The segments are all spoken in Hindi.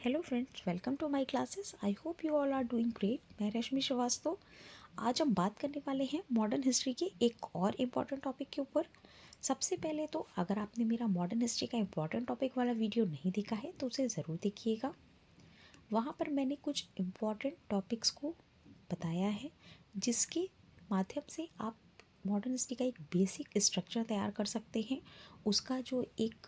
Hello friends, welcome to my classes. I hope you all are doing great. मैं रश्मि श्रीवास्तव। आज हम बात करने वाले हैं मॉडर्न हिस्ट्री के एक और इम्पॉर्टेंट टॉपिक के ऊपर। सबसे पहले तो अगर आपने मेरा मॉडर्न हिस्ट्री का इम्पॉर्टेंट टॉपिक वाला वीडियो नहीं देखा है तो उसे ज़रूर देखिएगा। वहाँ पर मैंने कुछ इम्पॉर्टेंट टॉपिक्स को बताया है जिसके माध्यम से आप मॉडर्न हिस्ट्री का एक बेसिक स्ट्रक्चर तैयार कर सकते हैं। उसका जो एक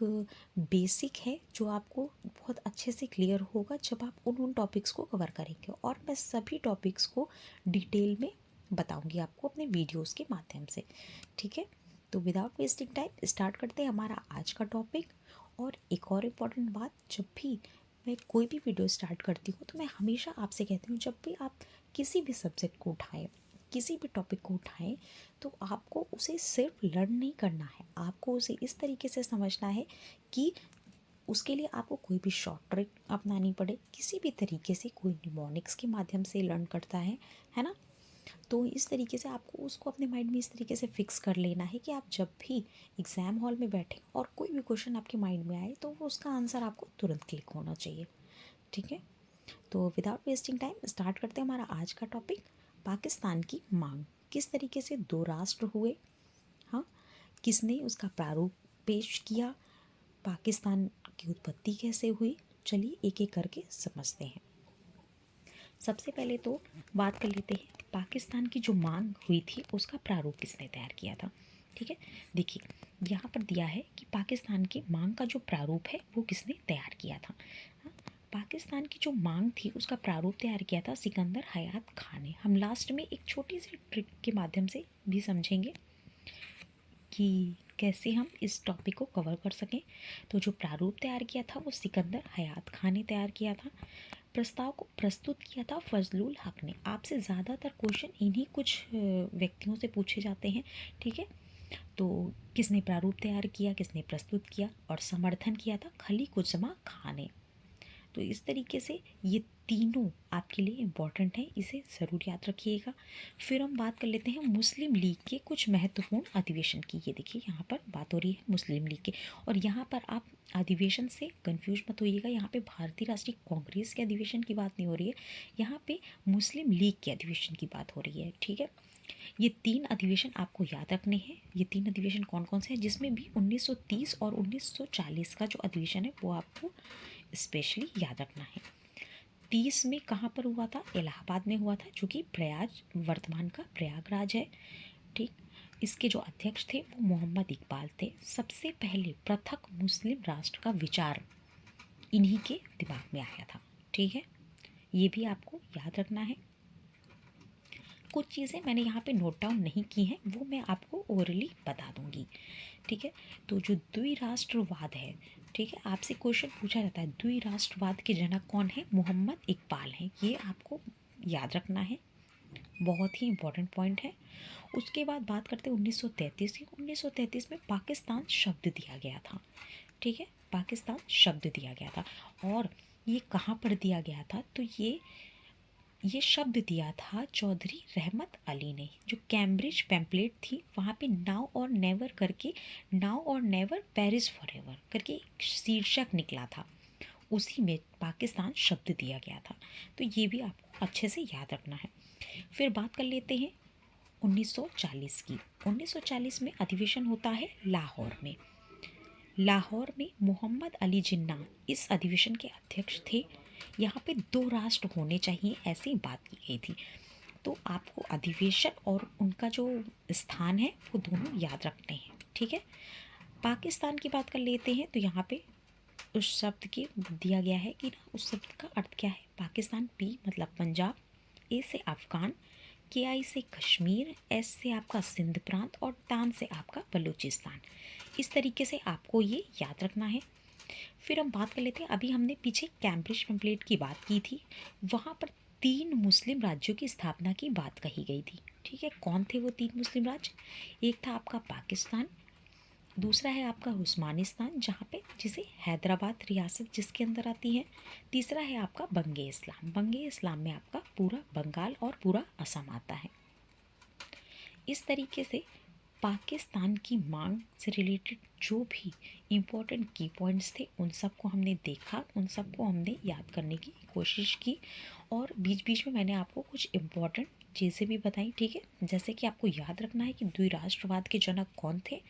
बेसिक है जो आपको बहुत अच्छे से क्लियर होगा जब आप उन टॉपिक्स को कवर करेंगे, और मैं सभी टॉपिक्स को डिटेल में बताऊंगी आपको अपने वीडियोस के माध्यम से। ठीक है, तो विदाउट वेस्टिंग टाइम स्टार्ट करते हैं हमारा आज का टॉपिक। और एक और इम्पॉर्टेंट बात, जब भी मैं कोई भी वीडियो स्टार्ट करती हूँ तो मैं हमेशा आपसे कहती हूँ, जब भी आप किसी भी सब्जेक्ट को उठाएं, किसी भी टॉपिक को उठाएं, तो आपको उसे सिर्फ लर्न नहीं करना है, आपको उसे इस तरीके से समझना है कि उसके लिए आपको कोई भी शॉर्ट ट्रिक अपनानी पड़े। किसी भी तरीके से कोई निमोनिक्स के माध्यम से लर्न करता है ना। तो इस तरीके से आपको उसको अपने माइंड में इस तरीके से फिक्स कर लेना है कि आप जब भी एग्ज़ाम हॉल में बैठे और कोई भी क्वेश्चन आपके माइंड में आए तो वो उसका आंसर आपको तुरंत क्लिक होना चाहिए। ठीक है, तो विदाउट वेस्टिंग टाइम स्टार्ट करते हैं हमारा आज का टॉपिक। पाकिस्तान की मांग, किस तरीके से दो राष्ट्र हुए, हाँ, किसने उसका प्रारूप पेश किया, पाकिस्तान की उत्पत्ति कैसे हुई, चलिए एक एक करके समझते हैं। सबसे पहले तो बात कर लेते हैं पाकिस्तान की जो मांग हुई थी उसका प्रारूप किसने तैयार किया था। ठीक है, देखिए यहाँ पर दिया है कि पाकिस्तान की मांग का जो प्रारूप है वो किसने तैयार किया था। हाँ, पाकिस्तान की जो मांग थी उसका प्रारूप तैयार किया था सिकंदर हयात खान ने। हम लास्ट में एक छोटी सी ट्रिक के माध्यम से भी समझेंगे कि कैसे हम इस टॉपिक को कवर कर सकें। तो जो प्रारूप तैयार किया था वो सिकंदर हयात खान ने तैयार किया था। प्रस्ताव को प्रस्तुत किया था फजलुल हक ने। आपसे ज़्यादातर क्वेश्चन इन्हीं कुछ व्यक्तियों से पूछे जाते हैं। ठीक है, तो किसने प्रारूप तैयार किया, किसने प्रस्तुत किया और समर्थन किया था खलीकुज़मा खान ने। तो इस तरीके से ये तीनों आपके लिए इम्पॉर्टेंट हैं, इसे ज़रूर याद रखिएगा। फिर हम बात कर लेते हैं मुस्लिम लीग के कुछ महत्वपूर्ण अधिवेशन की। ये देखिए यहाँ पर बात हो रही है मुस्लिम लीग के, और यहाँ पर आप अधिवेशन से कंफ्यूज मत होइएगा। यहाँ पे भारतीय राष्ट्रीय कांग्रेस के अधिवेशन की बात नहीं हो रही है, यहाँ पे मुस्लिम लीग के अधिवेशन की बात हो रही है। ठीक है, ये तीन अधिवेशन आपको याद रखने हैं। ये तीन अधिवेशन कौन कौन से हैं, जिसमें भी 1930 और 1940 का जो अधिवेशन है वो आपको स्पेशली याद रखना है। 30 में कहाँ पर हुआ था, इलाहाबाद में हुआ था, जो कि प्रयाग वर्तमान का प्रयागराज है। ठीक, इसके जो अध्यक्ष थे वो मोहम्मद इकबाल थे। सबसे पहले पृथक मुस्लिम राष्ट्र का विचार इन्हीं के दिमाग में आया था। ठीक है, ये भी आपको याद रखना है। कुछ चीज़ें मैंने यहाँ पे नोट डाउन नहीं की हैं, वो मैं आपको ओरली बता दूंगी। ठीक है, तो जो द्विराष्ट्रवाद है, ठीक है, आपसे क्वेश्चन पूछा जाता है द्विराष्ट्रवाद के जनक कौन है, मोहम्मद इकबाल हैं। ये आपको याद रखना है, बहुत ही इंपॉर्टेंट पॉइंट है। उसके बाद बात करते हैं 1933 की। 1933 में पाकिस्तान शब्द दिया गया था। ठीक है, पाकिस्तान शब्द दिया गया था, और ये कहाँ पर दिया गया था, तो ये शब्द दिया था चौधरी रहमत अली ने। जो कैम्ब्रिज पैम्पलेट थी वहाँ पे नाउ और नेवर करके, नाउ और नेवर पेरिस फॉरएवर करके एक शीर्षक निकला था, उसी में पाकिस्तान शब्द दिया गया था। तो ये भी आपको अच्छे से याद रखना है। फिर बात कर लेते हैं 1940 की। 1940 में अधिवेशन होता है लाहौर में। लाहौर में मोहम्मद अली जिन्ना इस अधिवेशन के अध्यक्ष थे। यहाँ पे दो राष्ट्र होने चाहिए ऐसी बात की गई थी। तो आपको अधिवेशन और उनका जो स्थान है वो दोनों याद रखने हैं। ठीक है, पाकिस्तान की बात कर लेते हैं। तो यहाँ पे उस शब्द की दिया गया है कि उस शब्द का अर्थ क्या है। पाकिस्तान, पी मतलब पंजाब, ए से अफ़गान, के आई से कश्मीर, एस से आपका सिंध प्रांत और तान से आपका बलूचिस्तान। इस तरीके से आपको ये याद रखना है। फिर हम बात कर लेते हैं, अभी हमने पीछे कैम्ब्रिज पैम्पलेट की बात की थी, वहाँ पर 3 मुस्लिम राज्यों की स्थापना की बात कही गई थी। ठीक है, कौन थे वो 3 मुस्लिम राज्य, एक था आपका पाकिस्तान, दूसरा है आपका उस्मानिस्तान जहाँ पे जिसे हैदराबाद रियासत जिसके अंदर आती है, तीसरा है आपका बंगे इस्लाम। बंगे इस्लाम में आपका पूरा बंगाल और पूरा असम आता है। इस तरीके से पाकिस्तान की मांग से रिलेटेड जो भी इम्पोर्टेंट की पॉइंट्स थे उन सबको हमने देखा, उन सबको हमने याद करने की कोशिश की और बीच बीच में मैंने आपको कुछ इम्पोर्टेंट चीज़ें भी बताई, ठीक है। जैसे कि आपको याद रखना है कि द्विराष्ट्रवाद के जनक कौन थे,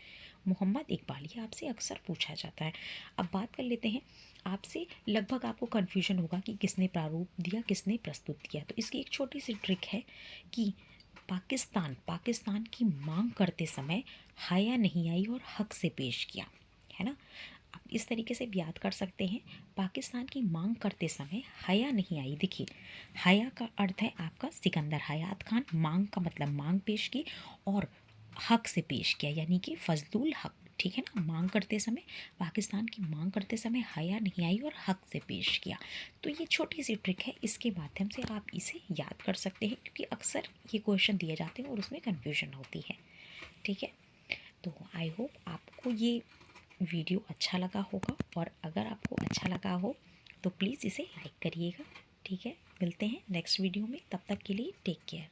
मोहम्मद इकबाल। ये आपसे अक्सर पूछा जाता है। अब बात कर लेते हैं आपसे, लगभग आपको कन्फ्यूजन होगा कि किसने प्रारूप दिया, किसने प्रस्तुत किया। तो इसकी एक छोटी सी ट्रिक है कि पाकिस्तान की मांग करते समय हया नहीं आई और हक से पेश किया, है ना। आप इस तरीके से भी याद कर सकते हैं, पाकिस्तान की मांग करते समय हया नहीं आई। देखिए, हया का अर्थ है आपका सिकंदर हयात खान, मांग का मतलब मांग पेश की, और हक से पेश किया यानी कि फजलुल हक, ठीक है ना। मांग करते समय, पाकिस्तान की मांग करते समय हया नहीं आई और हक से पेश किया। तो ये छोटी सी ट्रिक है, इसके माध्यम से आप इसे याद कर सकते हैं क्योंकि अक्सर ये क्वेश्चन दिए जाते हैं और उसमें कन्फ्यूजन होती है, ठीक है। तो आई होप आपको ये वीडियो अच्छा लगा होगा, और अगर आपको अच्छा लगा हो तो प्लीज़ इसे लाइक करिएगा, ठीक है। मिलते हैं नेक्स्ट वीडियो में, तब तक के लिए टेक केयर।